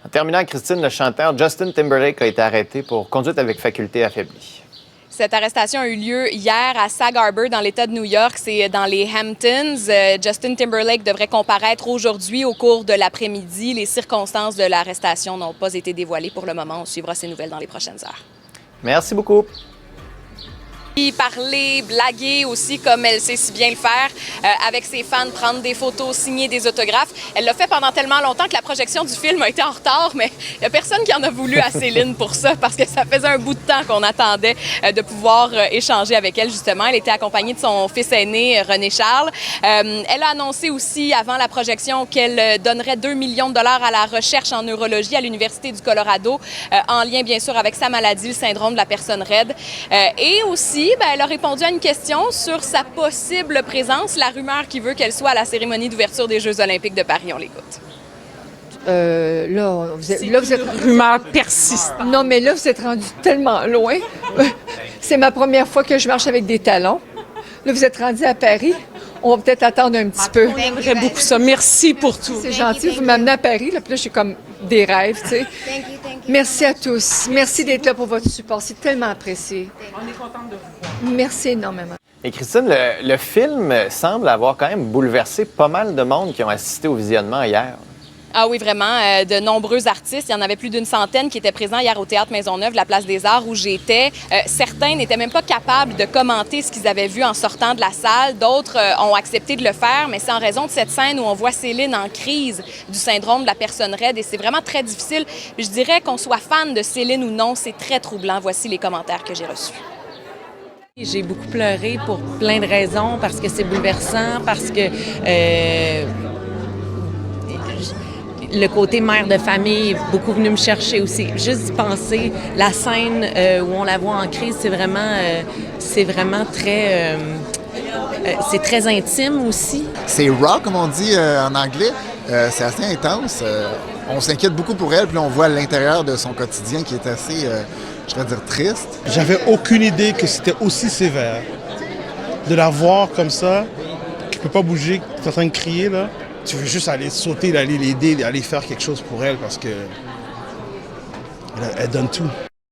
En terminant, Christine, le chanteur Justin Timberlake a été arrêté pour conduite avec faculté affaiblie. Cette arrestation a eu lieu hier à Sag Harbor, dans l'État de New York. C'est dans les Hamptons. Justin Timberlake devrait comparaître aujourd'hui au cours de l'après-midi. Les circonstances de l'arrestation n'ont pas été dévoilées pour le moment. On suivra ces nouvelles dans les prochaines heures. Merci beaucoup. Parler, blaguer aussi comme elle sait si bien le faire avec ses fans, prendre des photos, signer des autographes. Elle l'a fait pendant tellement longtemps que la projection du film a été en retard, mais il n'y a personne qui en a voulu à Céline pour ça parce que ça faisait un bout de temps qu'on attendait de pouvoir échanger avec elle, justement. Elle était accompagnée de son fils aîné, René Charles. Elle a annoncé aussi avant la projection qu'elle donnerait 2 millions de dollars à la recherche en neurologie à l'Université du Colorado, en lien bien sûr avec sa maladie, le syndrome de la personne raide. Et aussi, elle a répondu à une question sur sa possible présence, la rumeur qui veut qu'elle soit à la cérémonie d'ouverture des Jeux olympiques de Paris. On l'écoute. Là, vous êtes... rumeur persiste. Non, mais là, vous êtes rendu tellement loin. C'est ma première fois que je marche avec des talons. Là, vous êtes rendu à Paris. On va peut-être attendre un petit peu. On aimerait beaucoup ça. Merci pour tout. C'est gentil. Vous m'amenez à Paris. Là, puis là, je suis comme des rêves, tu sais. Merci à tous. Merci d'être là pour votre support. C'est tellement apprécié. On est contente de vous voir. Merci énormément. Et Christine, le film semble avoir quand même bouleversé pas mal de monde qui ont assisté au visionnement hier. Ah oui, vraiment. De nombreux artistes. Il y en avait plus d'une centaine qui étaient présents hier au Théâtre Maisonneuve, la Place des Arts, où j'étais. Certains n'étaient même pas capables de commenter ce qu'ils avaient vu en sortant de la salle. D'autres ont accepté de le faire, mais c'est en raison de cette scène où on voit Céline en crise du syndrome de la personne raide. Et c'est vraiment très difficile. Je dirais qu'on soit fan de Céline ou non, c'est très troublant. Voici les commentaires que j'ai reçus. J'ai beaucoup pleuré pour plein de raisons, parce que c'est bouleversant, parce que le côté mère de famille est beaucoup venu me chercher aussi. Juste d'y penser, la scène où on la voit en crise, c'est vraiment très... c'est très intime aussi. C'est raw, comme on dit en anglais. C'est assez intense. On s'inquiète beaucoup pour elle, puis on voit l'intérieur de son quotidien qui est assez, je vais dire, triste. J'avais aucune idée que c'était aussi sévère. De la voir comme ça, qui ne peut pas bouger, qui est en train de crier, là. Tu veux juste aller sauter, aller l'aider, aller faire quelque chose pour elle parce que elle donne tout.